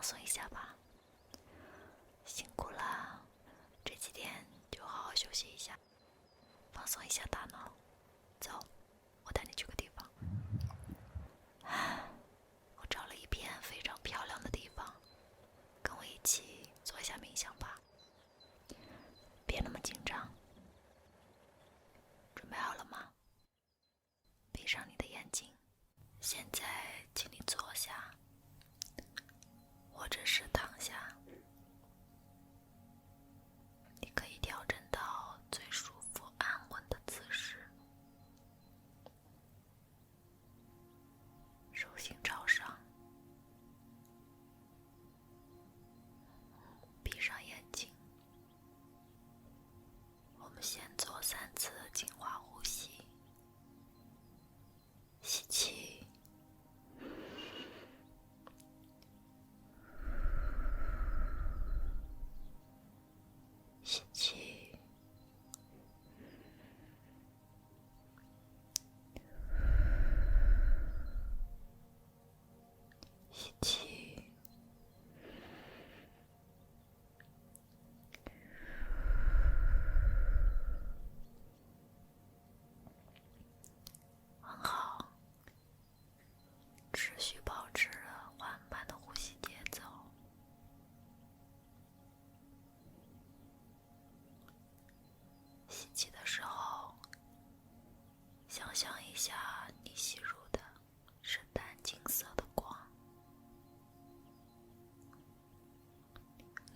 松一下吧。辛苦了，这几天就好好休息一下，放松一下大脑。走，我带你去个地方。我找了一片非常漂亮的地方，跟我一起做一下冥想吧。别那么紧张，准备好了吗？闭上你的眼睛。现在请你坐下，或者是躺下，你可以调整到最舒服安稳的姿势，手心朝上，闭上眼睛。我们先做3次净化呼吸，吸气，吸气，吸气，很好，持续保持缓慢的呼吸节奏。吸气的时候，想象一下你吸入的是淡金色的光，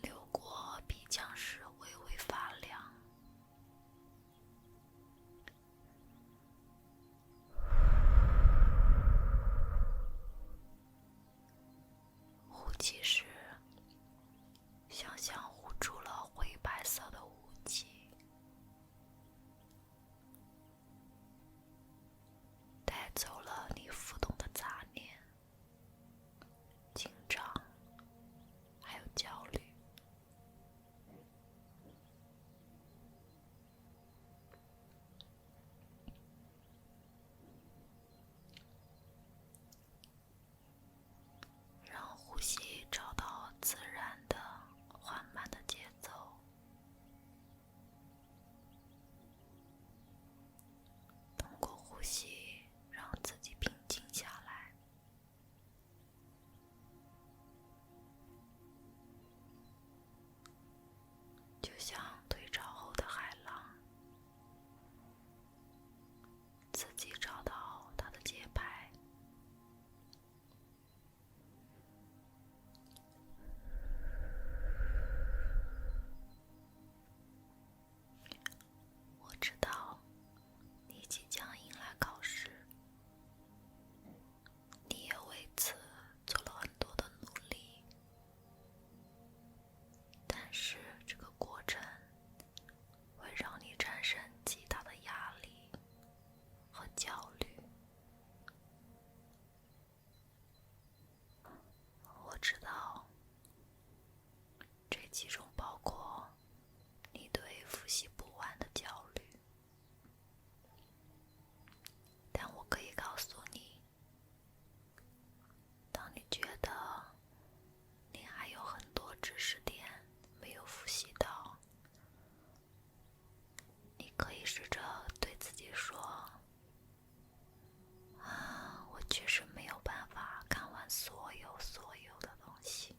流过鼻腔时微微发亮。呼气时，想象呼出了灰白色的雾气，带走了你浮动的杂念、紧张，还有焦虑。让呼吸找到自然的、缓慢的节奏。通过呼吸，让自己平静下来。就像退潮后的海浪，自己找到它的节拍。我知道你即将迎来考试，你也为此做了很多的努力，但是这个过程会让你产生极大的压力和焦虑。我知道这其中包括你对复习不完的焦虑，但我可以告诉你，当你觉得你还有很多知识点没有复习到，你可以试着对自己说，我确实没有办法看完所有的东西，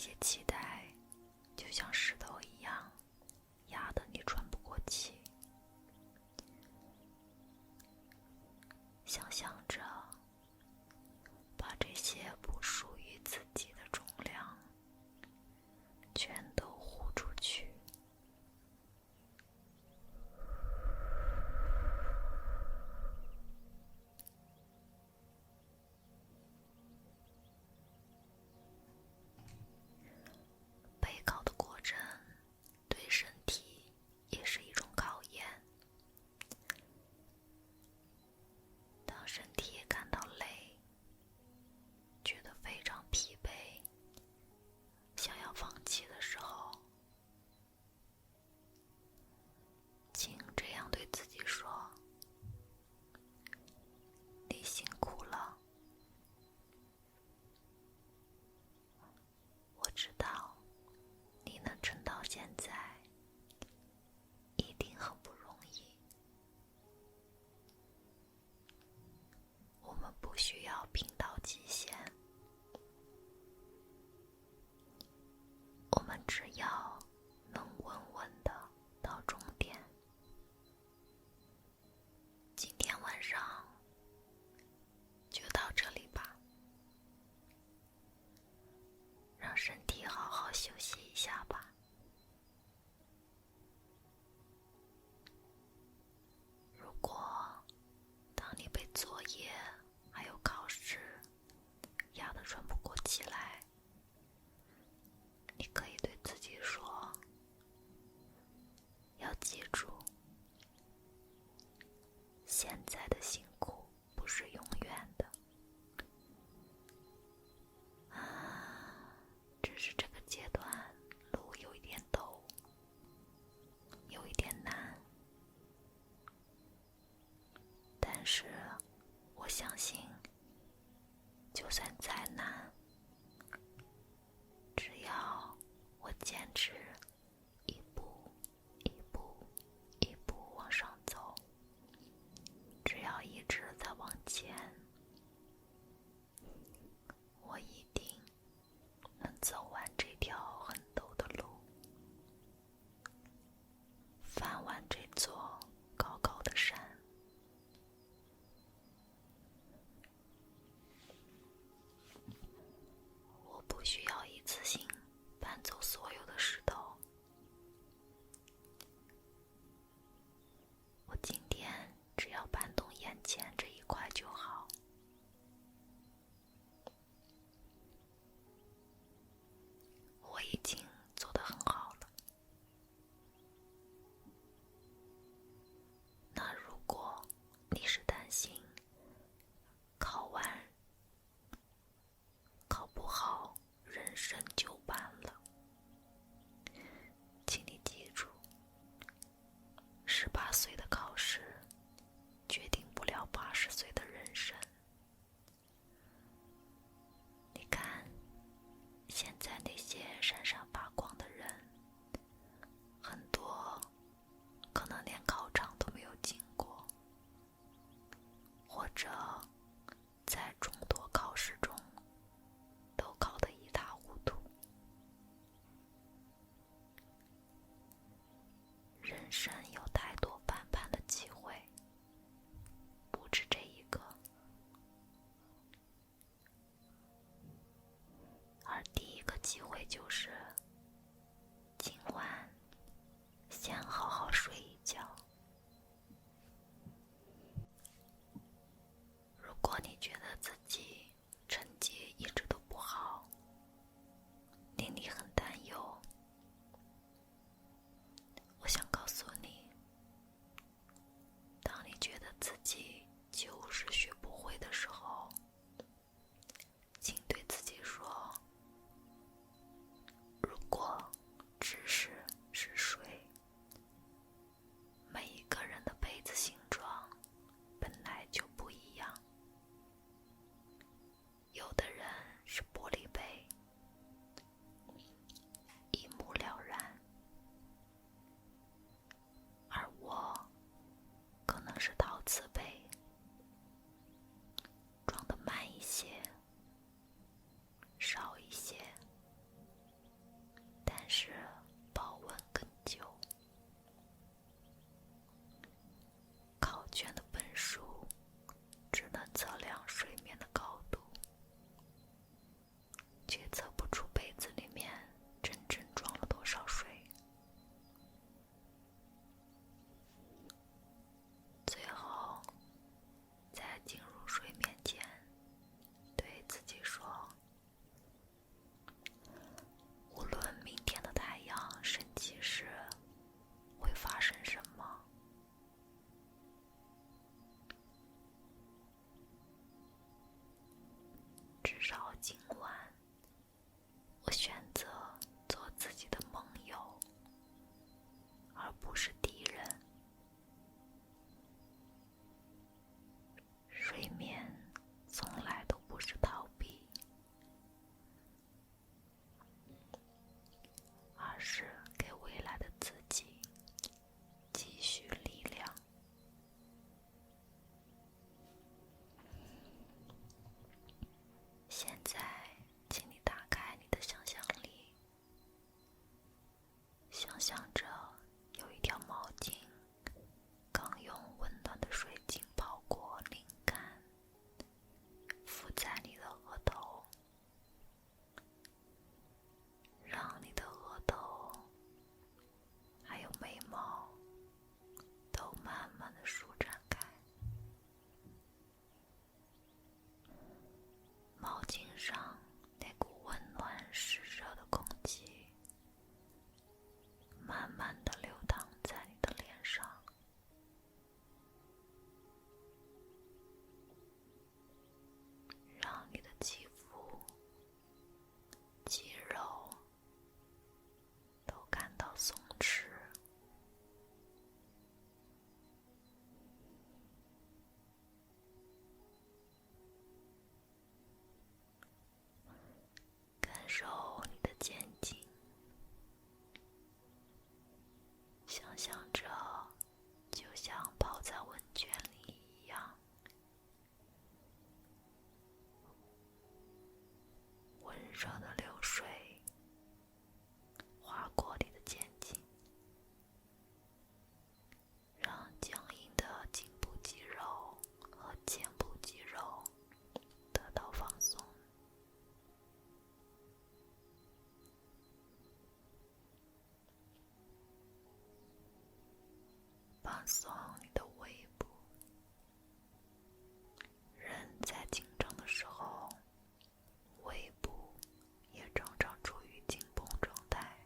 些期待就像石头一样，压得你喘不过气。想象着把这些不属于自己的重量全都呼出去。备考的过程对身体也是一种考验。当身体感到累，觉得非常疲惫，想要放弃的时候，请这样对自己说：你辛苦了，我知道你能撑到现在一定很不容易。我们不需要拼到极限，我们只要能稳稳的到终点。今天晚上就到这里吧，让身体好好休息一下吧。如果当你被作业还有考试压得喘不过气来，你可以对自己说，要记住，现在的辛苦不是永远的，只是这个阶段路有一点陡，有一点难，但是我相信，就算再难，只要我坚持一步一步一步往上走，只要一直在往前，我一定能走完这条很陡的路，翻完这座高高的山。我不需要一次性搬走所有的石头，我今天只要搬动眼前这一块就好。我已经做得很好了。那如果你是担心考不好人生就完了，请你记住，18岁的考试决定不了80岁的人生。你看，现在那些闪闪发光的人，很多可能连考场都没有经过，或者在众多考试中都考得一塌糊涂。人生有太多翻盘的机会，不止这一个。而第一个机会就是今晚先好好睡一觉。如果你觉得自己成绩一直都不好，令你很担忧，我想告诉你，当你觉得自己就是学不会的时候，请对自己说，放松你的胃部。人在紧张的时候，胃部也常常处于紧绷状态。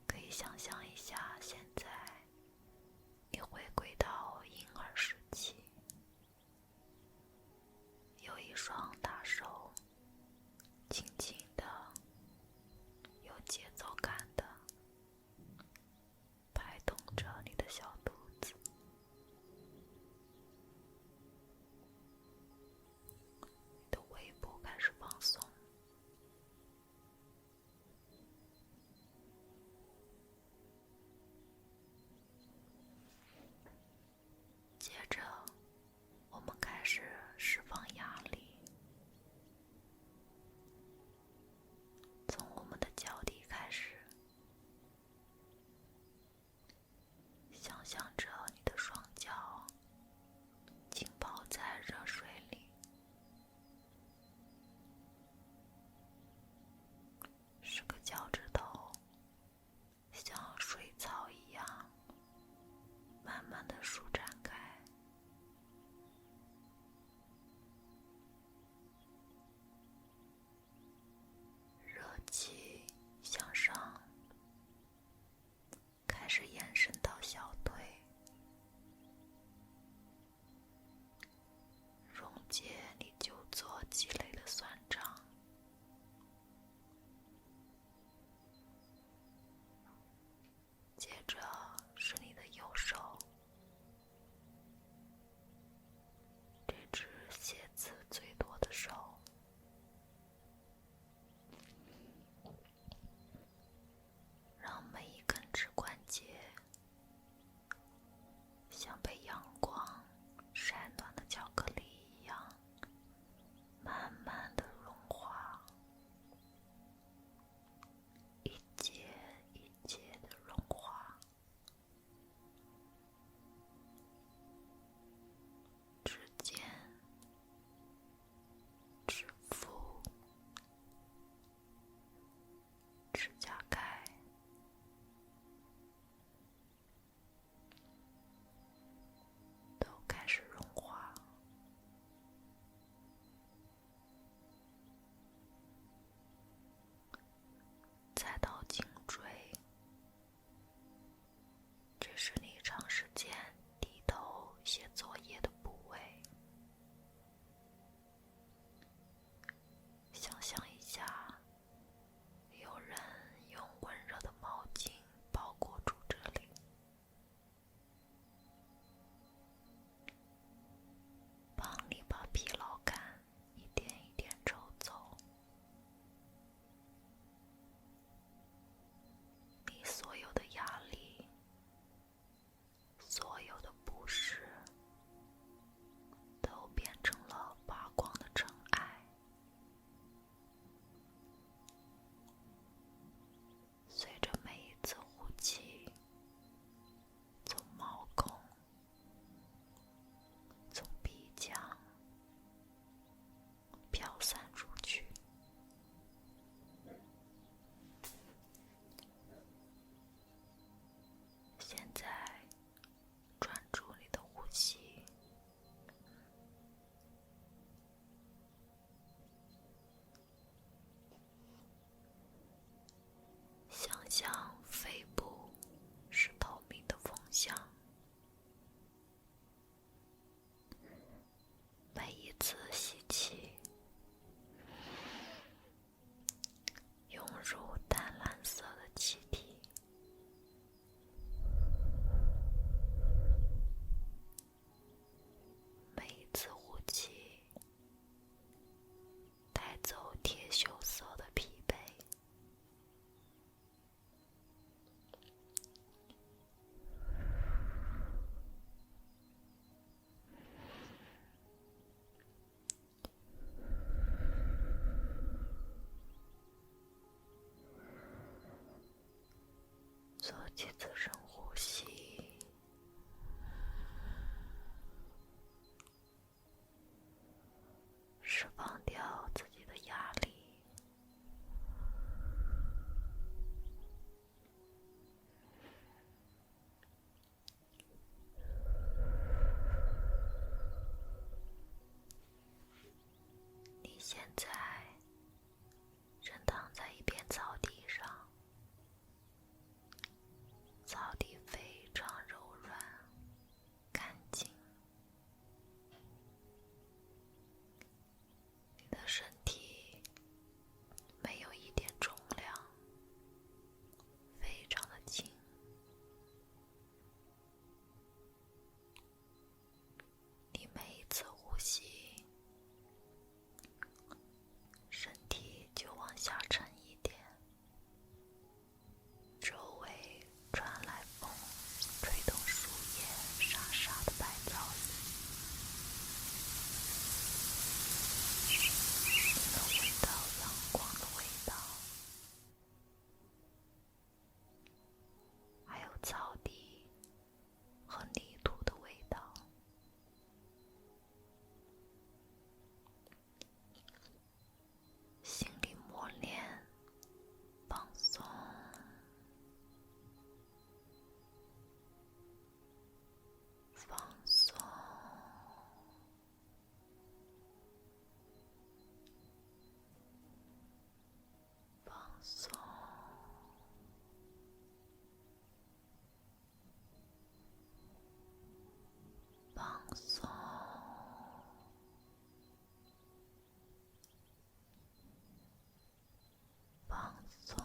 可以想象一下，现在你回归到婴儿时期，有一双大手轻轻的、有节奏感的拍动着你的小肚子，你的胃部开始放松。接着，我们开始释放压力，从我们的脚底开始，想象着你的双脚浸泡在热水里，10个脚趾头像水草一样慢慢地舒展开。热气向上，开始延伸到小腿，溶解你久坐积累的酸胀。接着是你的右手，这只鞋子最多的手，让每一根指关节像被阳光晒暖的巧克力一样，慢慢地融化，一节一节的融化。指尖、指腹、指甲盖，都开始融化。再到颈椎，这是你长时间低头写作业的部位。想象一下，有人用温热的毛巾包裹住这里，帮你把疲劳感一点一点抽走。你所有的压力，所有的不适，都变成了发光的尘埃。随着每一次呼气，从毛孔、从鼻腔飘散出去。现在专注你的呼吸，想象肺部是透明的风箱，每一次吸气，涌入淡蓝色的气体，每一次呼气，带走铁锈色的疲惫。做几次深呼吸，释放掉自己的压力。现在正躺在一片草地上，草地非常柔软干净，你的身体没有一点重量，非常的轻。你每一次呼吸，身体就往下沉一点，周围传来风吹动树叶沙沙的白噪音，你能闻到阳光的味道，还有草地和泥土的味道。心里默念放松，放松，放松，放松，放松，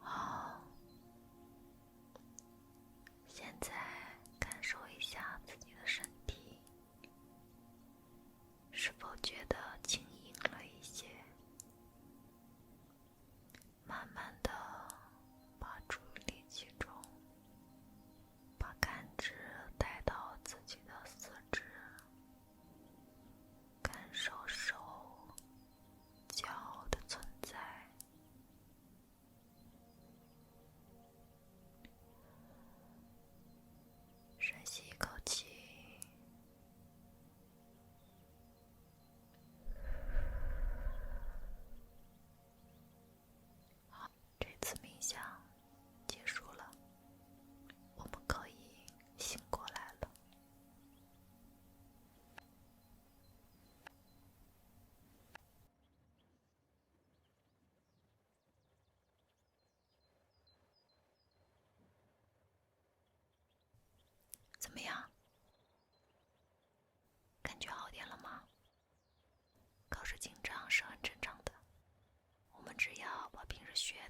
好，现在感受一下自己的身体，是否觉得轻盈了一些？慢慢的把注意力集中，把感知带到自己的四肢，感受手脚的存在。深吸一口气，好，这次冥想结束了，我们可以醒过来了。怎么样？感觉好点了吗？考试紧张是很正常的，我们只要把平时学